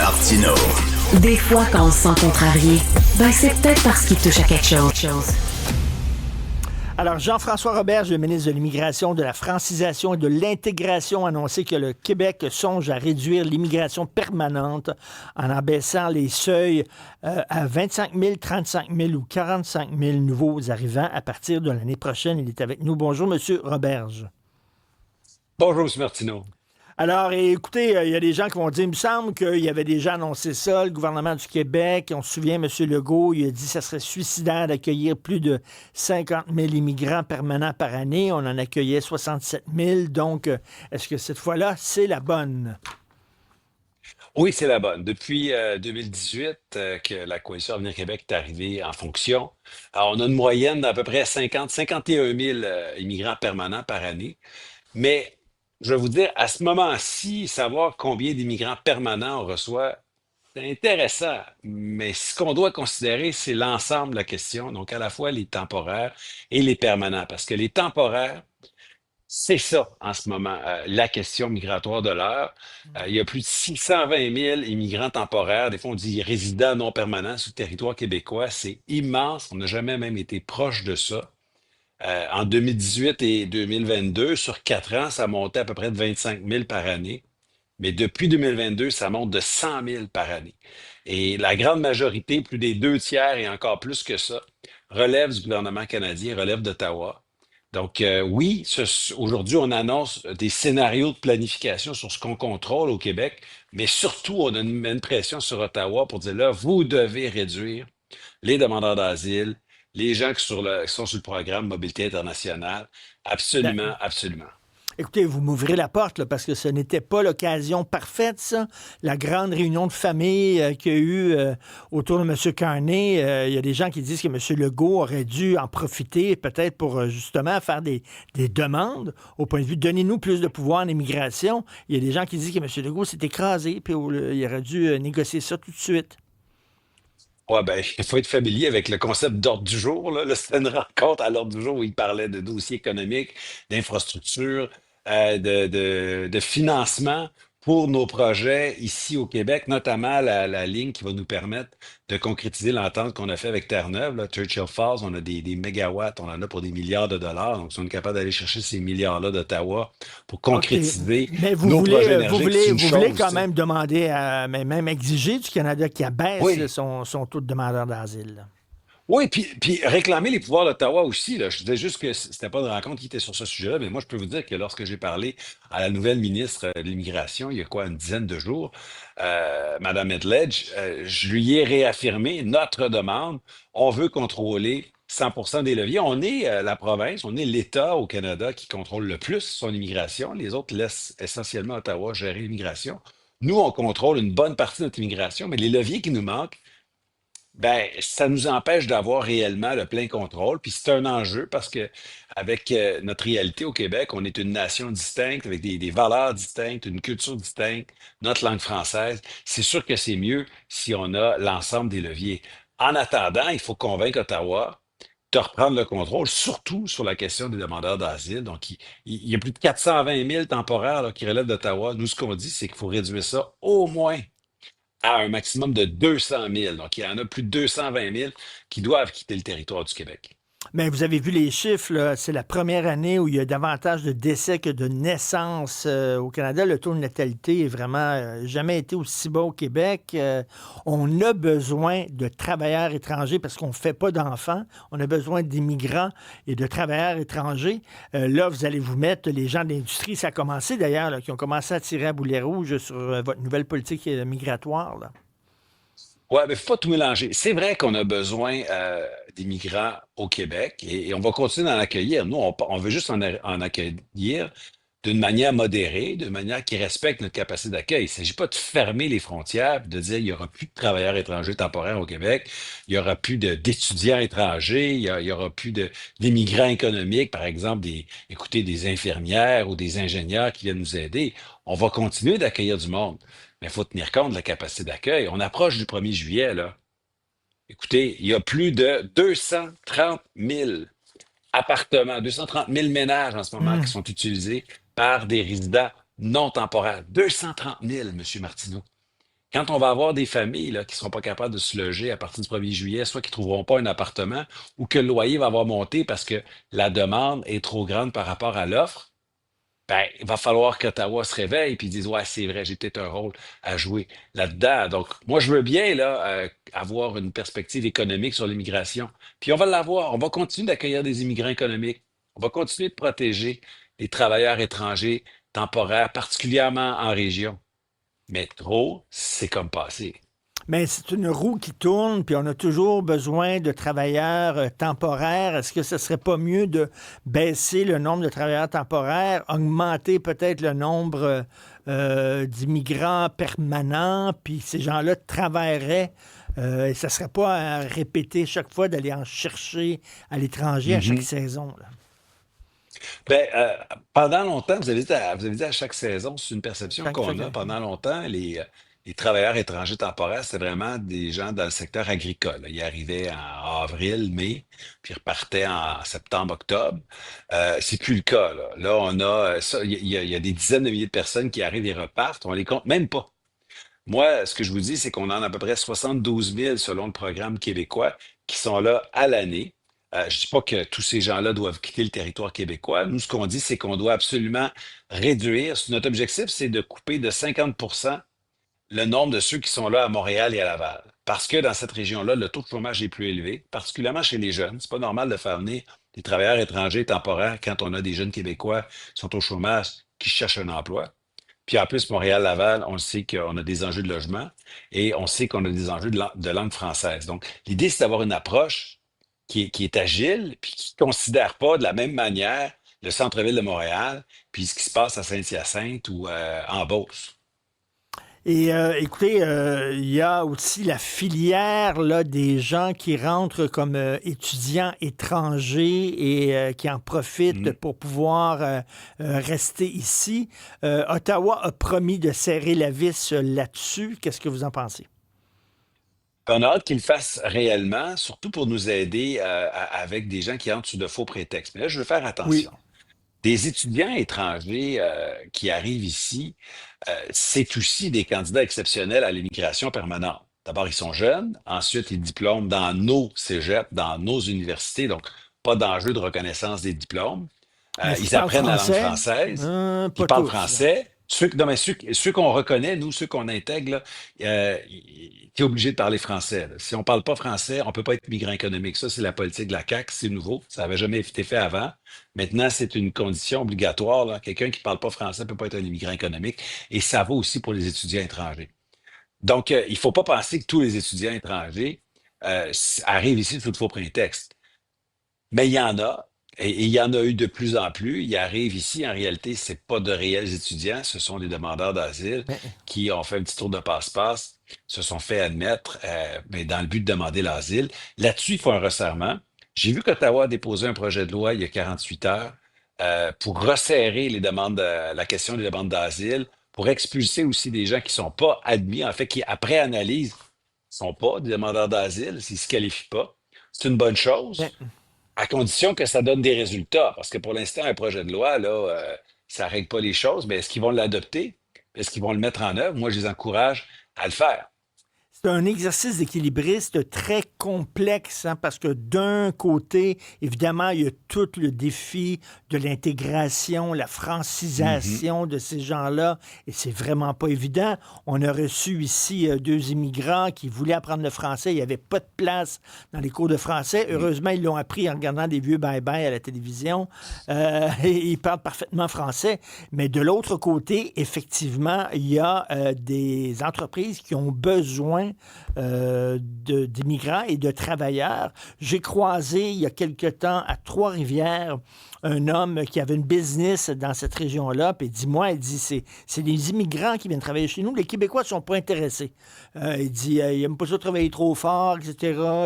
Martineau. Des fois, quand on se sent contrarié, ben c'est peut-être parce qu'il touche à quelque chose. Alors, Jean-François Roberge, le ministre de l'Immigration, de la francisation et de l'intégration, a annoncé que le Québec songe à réduire l'immigration permanente en abaissant les seuils à 25 000, 35 000 ou 45 000 nouveaux arrivants à partir de l'année prochaine. Il est avec nous. Bonjour, Monsieur Roberge. Bonjour, M. Martineau. Alors, écoutez, il y a des gens qui vont dire, il me semble qu'il y avait déjà annoncé ça, le gouvernement du Québec. On se souvient, M. Legault, il a dit que ça serait suicidaire d'accueillir plus de 50 000 immigrants permanents par année. On en accueillait 67 000. Donc, est-ce que cette fois-là, c'est la bonne? Oui, c'est la bonne. Depuis 2018 que la Coalition Avenir Québec est arrivée en fonction, alors, on a une moyenne d'à peu près 51 000 immigrants permanents par année. Mais je vais vous dire, à ce moment-ci, savoir combien d'immigrants permanents on reçoit, c'est intéressant. Mais ce qu'on doit considérer, c'est l'ensemble de la question, donc à la fois les temporaires et les permanents. Parce que les temporaires, c'est ça, en ce moment, la question migratoire de l'heure. Il y a plus de 620 000 immigrants temporaires, des fois on dit résidents non permanents sur le territoire québécois. C'est immense, on n'a jamais même été proche de ça. En 2018 et 2022, sur 4 ans, ça montait à peu près de 25 000 par année. Mais depuis 2022, ça monte de 100 000 par année. Et la grande majorité, plus des 2 tiers et encore plus que ça, relève du gouvernement canadien, relève d'Ottawa. Donc, oui, aujourd'hui, on annonce des scénarios de planification sur ce qu'on contrôle au Québec, mais surtout, on a une pression sur Ottawa pour dire là, vous devez réduire les demandeurs d'asile, les gens qui sont sur le programme Mobilité internationale. Absolument, absolument. Écoutez, vous m'ouvrez la porte, là, parce que ce n'était pas l'occasion parfaite, ça. La grande réunion de famille qu'il y a eu autour de M. Carney. Il y a des gens qui disent que M. Legault aurait dû en profiter peut-être pour justement faire des demandes au point de vue donnez-nous plus de pouvoir en immigration. Il y a des gens qui disent que M. Legault s'est écrasé, puis il aurait dû négocier ça tout de suite. Ouais, ben, il faut être familier avec le concept d'ordre du jour. Là, c'était une rencontre à l'ordre du jour où il parlait de dossiers économiques, d'infrastructures, de financement pour nos projets ici au Québec, notamment la ligne qui va nous permettre de concrétiser l'entente qu'on a fait avec Terre-Neuve, là, Churchill Falls. On a des mégawatts, on en a pour des milliards de dollars. Donc, si on est capable d'aller chercher ces milliards-là d'Ottawa pour OK. concrétiser Mais nos projets vous énergétiques, voulez, c'est une vous voulez chose, quand tu sais. même demander, mais même exiger du Canada qui abaisse là, Oui. son taux de demandeurs d'asile, là. Oui, puis réclamer les pouvoirs d'Ottawa aussi. Là. Je disais juste que c'était pas une rencontre qui était sur ce sujet-là, mais moi, je peux vous dire que lorsque j'ai parlé à la nouvelle ministre de l'Immigration, il y a quoi, une dizaine de jours, Mme Edledge, je lui ai réaffirmé notre demande. On veut contrôler 100% des leviers. On est la province, on est l'État au Canada qui contrôle le plus son immigration. Les autres laissent essentiellement Ottawa gérer l'immigration. Nous, on contrôle une bonne partie de notre immigration, mais les leviers qui nous manquent, ben, ça nous empêche d'avoir réellement le plein contrôle. Puis c'est un enjeu parce que avec notre réalité au Québec, on est une nation distincte, avec des valeurs distinctes, une culture distincte, notre langue française. C'est sûr que c'est mieux si on a l'ensemble des leviers. En attendant, il faut convaincre Ottawa de reprendre le contrôle, surtout sur la question des demandeurs d'asile. Donc, il y a plus de 420 000 temporaires là, qui relèvent d'Ottawa. Nous, ce qu'on dit, c'est qu'il faut réduire ça au moins à un maximum de 200 000. Donc, il y en a plus de 220 000 qui doivent quitter le territoire du Québec. Mais vous avez vu les chiffres, là, c'est la première année où il y a davantage de décès que de naissances au Canada. Le taux de natalité est vraiment jamais été aussi bas au Québec. On a besoin de travailleurs étrangers parce qu'on ne fait pas d'enfants. On a besoin d'immigrants et de travailleurs étrangers. Là, vous allez vous mettre les gens de l'industrie, ça a commencé d'ailleurs, là, qui ont commencé à tirer à boulet rouge sur votre nouvelle politique migratoire, là. Ouais, mais faut pas tout mélanger. C'est vrai qu'on a besoin d'immigrants au Québec et on va continuer d'en accueillir. Nous, on veut juste en accueillir d'une manière modérée, d'une manière qui respecte notre capacité d'accueil. Il ne s'agit pas de fermer les frontières, puis de dire il n'y aura plus de travailleurs étrangers temporaires au Québec, il n'y aura plus d'étudiants étrangers, il y aura plus d'immigrants économiques, par exemple, écoutez, des infirmières ou des ingénieurs qui viennent nous aider. On va continuer d'accueillir du monde, mais il faut tenir compte de la capacité d'accueil. On approche du 1er juillet, là. Écoutez, il y a plus de 230 000 appartements, 230 000 ménages en ce moment qui Hum. sont utilisés par des résidents non temporaires. 230 000, M. Martineau. Quand on va avoir des familles là, qui ne seront pas capables de se loger à partir du 1er juillet, soit qui ne trouveront pas un appartement ou que le loyer va avoir monté parce que la demande est trop grande par rapport à l'offre, ben, il va falloir qu'Ottawa se réveille et dise, ouais, c'est vrai, j'ai peut-être un rôle à jouer là-dedans. Donc, moi, je veux bien là, avoir une perspective économique sur l'immigration. Puis on va l'avoir. On va continuer d'accueillir des immigrants économiques. On va continuer de protéger les travailleurs étrangers temporaires, particulièrement en région. Mais trop, c'est comme passé. Mais c'est une roue qui tourne, puis on a toujours besoin de travailleurs temporaires. Est-ce que ce serait pas mieux de baisser le nombre de travailleurs temporaires, augmenter peut-être le nombre d'immigrants permanents, puis ces gens-là travailleraient et ça serait pas à répéter chaque fois d'aller en chercher à l'étranger à chaque Mhm. saison, là. Ben, pendant longtemps, vous avez dit à chaque saison, c'est une perception qu'on Chaque a. année. Pendant longtemps, les travailleurs étrangers temporaires, c'était vraiment des gens dans le secteur agricole. Ils arrivaient en avril, mai, puis ils repartaient en septembre, octobre. C'est plus le cas, là. Là, on a ça, il y a des dizaines de milliers de personnes qui arrivent et repartent. On les compte même pas. Moi, ce que je vous dis, c'est qu'on en a à peu près 72 000 selon le programme québécois qui sont là à l'année. Je ne dis pas que tous ces gens-là doivent quitter le territoire québécois. Nous, ce qu'on dit, c'est qu'on doit absolument réduire. Notre objectif, c'est de couper de 50 le nombre de ceux qui sont là à Montréal et à Laval. Parce que dans cette région-là, le taux de chômage est plus élevé, particulièrement chez les jeunes. C'est pas normal de faire venir des travailleurs étrangers temporaires quand on a des jeunes Québécois qui sont au chômage, qui cherchent un emploi. Puis en plus, Montréal-Laval, on sait qu'on a des enjeux de logement et on sait qu'on a des enjeux de langue française. Donc, l'idée, c'est d'avoir une approche qui est agile, puis qui ne considère pas de la même manière le centre-ville de Montréal, puis ce qui se passe à Saint-Hyacinthe ou en Beauce. Et écoutez, il y a aussi la filière là, des gens qui rentrent comme étudiants étrangers et qui en profitent Mhm. pour pouvoir rester ici. Ottawa a promis de serrer la vis là-dessus. Qu'est-ce que vous en pensez? On a hâte qu'ils le fassent réellement, surtout pour nous aider avec des gens qui entrent sous de faux prétextes. Mais là, je veux faire Oui. attention. Des étudiants étrangers qui arrivent ici, c'est aussi des candidats exceptionnels à l'immigration permanente. D'abord, ils sont jeunes. Ensuite, ils diplôment dans nos cégeps, dans nos universités. Donc, pas d'enjeu de reconnaissance des diplômes. Mais est-ce qu'ils Ils parlent apprennent la langue français? française. Ils Pas parlent tous, là. français. Non, mais ceux qu'on reconnaît, nous, ceux qu'on intègre, tu es obligé de parler français, là. Si on ne parle pas français, on ne peut pas être migrant économique. Ça, c'est la politique de la CAQ. C'est nouveau. Ça n'avait jamais été fait avant. Maintenant, c'est une condition obligatoire, là. Quelqu'un qui ne parle pas français ne peut pas être un immigrant économique. Et ça vaut aussi pour les étudiants étrangers. Donc, il ne faut pas penser que tous les étudiants étrangers arrivent ici sous de faux prétextes. Mais il y en a, et il y en a eu de plus en plus. Ils arrivent ici, en réalité, c'est pas de réels étudiants, ce sont des demandeurs d'asile Mais qui ont fait un petit tour de passe-passe, se sont fait admettre, mais dans le but de demander l'asile. Là-dessus, il faut un resserrement. J'ai vu qu'Ottawa a déposé un projet de loi il y a 48 heures pour resserrer les demandes, la question des demandes d'asile, pour expulser aussi des gens qui sont pas admis, en fait, qui, après analyse, sont pas des demandeurs d'asile, s'ils se qualifient pas. C'est une bonne chose. ben, À condition que ça donne des résultats, parce que pour l'instant, un projet de loi, là, ça ne règle pas les choses, mais est-ce qu'ils vont l'adopter? Est-ce qu'ils vont le mettre en œuvre? Moi, je les encourage à le faire. c'est un exercice d'équilibriste très complexe, hein, parce que d'un côté, évidemment, il y a tout le défi de l'intégration, la Mhm. francisation de ces gens-là, et c'est vraiment pas évident. On a reçu ici deux immigrants qui voulaient apprendre le français, il n'y avait pas de place dans les cours de français. Mhm. Heureusement, ils l'ont appris en regardant des vieux bye-bye à la télévision. Et ils parlent parfaitement français. Mais de l'autre côté, effectivement, il y a des entreprises qui ont besoin d'immigrants et de travailleurs. J'ai croisé il y a quelque temps à Trois-Rivières un homme qui avait une business dans cette région-là, puis il dit, moi, il dit, c'est des immigrants qui viennent travailler chez nous, les Québécois ne sont pas intéressés. Il dit, ils n'aiment pas ça travailler trop fort, etc.,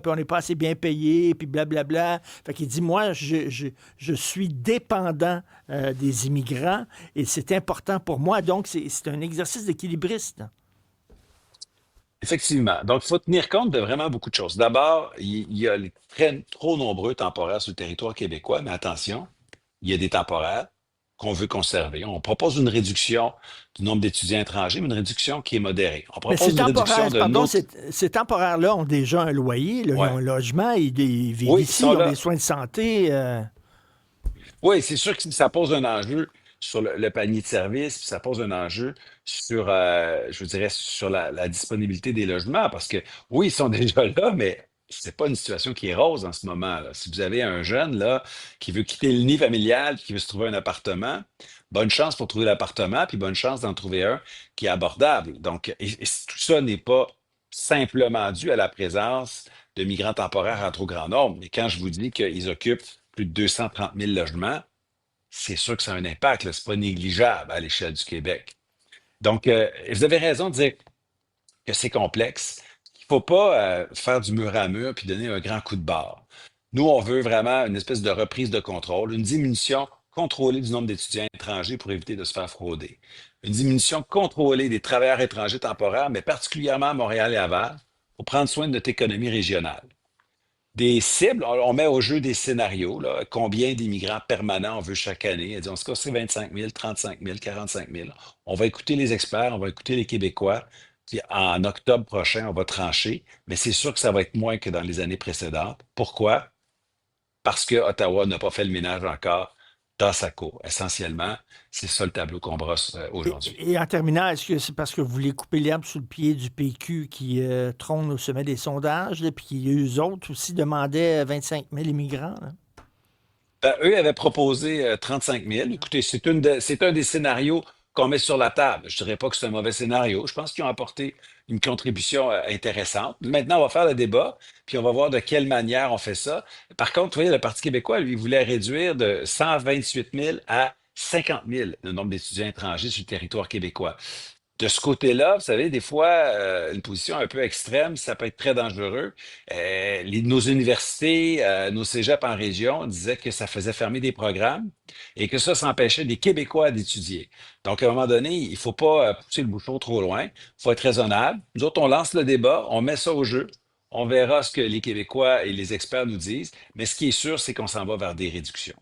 puis on n'est pas assez bien payé, puis blablabla. Fait qu'il dit, moi, je suis dépendant des immigrants et c'est important pour moi, donc c'est un exercice d'équilibriste. Effectivement. Donc, il faut tenir compte de vraiment beaucoup de choses. D'abord, il y a trop nombreux temporaires sur le territoire québécois, mais attention, il y a des temporaires, qu'on veut conserver. On propose une réduction du nombre d'étudiants étrangers, mais une réduction qui est modérée. On Mais c'est propose une réduction temporaire, de pardon, notre... ces temporaires-là ont déjà un loyer, là, ils ont Ouais. un logement, ils vivent Oui, ils ici, sont ils ont des là. soins de santé. Oui, c'est sûr que ça pose un enjeu sur le panier de services, puis ça pose un enjeu sur, je dirais, sur la disponibilité des logements, parce que oui, ils sont déjà là, mais c'est pas une situation qui est rose en ce moment, là. Si vous avez un jeune là qui veut quitter le nid familial, puis qui veut se trouver un appartement, bonne chance pour trouver l'appartement, puis bonne chance d'en trouver un qui est abordable. Donc, et tout ça n'est pas simplement dû à la présence de migrants temporaires en trop grand nombre. Mais quand je vous dis qu'ils occupent plus de 230 000 logements, c'est sûr que ça a un impact, là. C'est pas négligeable à l'échelle du Québec. Donc, vous avez raison de dire que c'est complexe. Il ne faut pas faire du mur à mur puis donner un grand coup de barre. Nous, on veut vraiment une espèce de reprise de contrôle, une diminution contrôlée du nombre d'étudiants étrangers pour éviter de se faire frauder. Une diminution contrôlée des travailleurs étrangers temporaires, mais particulièrement à Montréal et à Laval, pour prendre soin de notre économie régionale. Des cibles, on met au jeu des scénarios, là. Combien d'immigrants permanents on veut chaque année? Elle dit, on se casse 25 000, 35 000, 45 000. On va écouter les experts, on va écouter les Québécois. Puis en octobre prochain, on va trancher. Mais c'est sûr que ça va être moins que dans les années précédentes. Pourquoi? Parce que Ottawa n'a pas fait le ménage encore dans sa cour. Essentiellement, c'est ça le tableau qu'on brosse aujourd'hui. Et en terminant, est-ce que c'est parce que vous voulez couper l'herbe sous le pied du PQ qui trône au sommet des sondages, là, puis qui, eux autres aussi, demandaient 25 000 immigrants? Là? Ben, eux avaient proposé 35 000. Écoutez, c'est un des scénarios qu'on met sur la table. Je ne dirais pas que c'est un mauvais scénario. Je pense qu'ils ont apporté une contribution intéressante. Maintenant, on va faire le débat, puis on va voir de quelle manière on fait ça. Par contre, vous voyez, le Parti québécois, lui, voulait réduire de 128 000 à 50 000 le nombre d'étudiants étrangers sur le territoire québécois. De ce côté-là, vous savez, des fois, une position un peu extrême, ça peut être très dangereux. Nos universités, nos cégeps en région disaient que ça faisait fermer des programmes et que ça empêchait des Québécois d'étudier. Donc, à un moment donné, il ne faut pas pousser le bouchon trop loin. Il faut être raisonnable. Nous autres, on lance le débat, on met ça au jeu. On verra ce que les Québécois et les experts nous disent. Mais ce qui est sûr, c'est qu'on s'en va vers des réductions.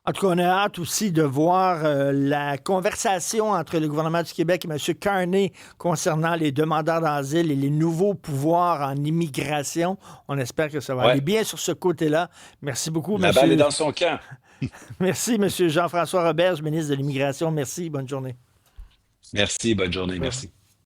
En tout cas, on a hâte aussi de voir la conversation entre le gouvernement du Québec et M. Carney concernant les demandeurs d'asile et les nouveaux pouvoirs en immigration. On espère que ça va aller Ouais, bien sur ce côté-là. Merci beaucoup, la balle est monsieur. dans son camp. Merci, monsieur Jean-François Roberge, ministre de l'Immigration. Merci, bonne journée. Merci, bonne journée, merci.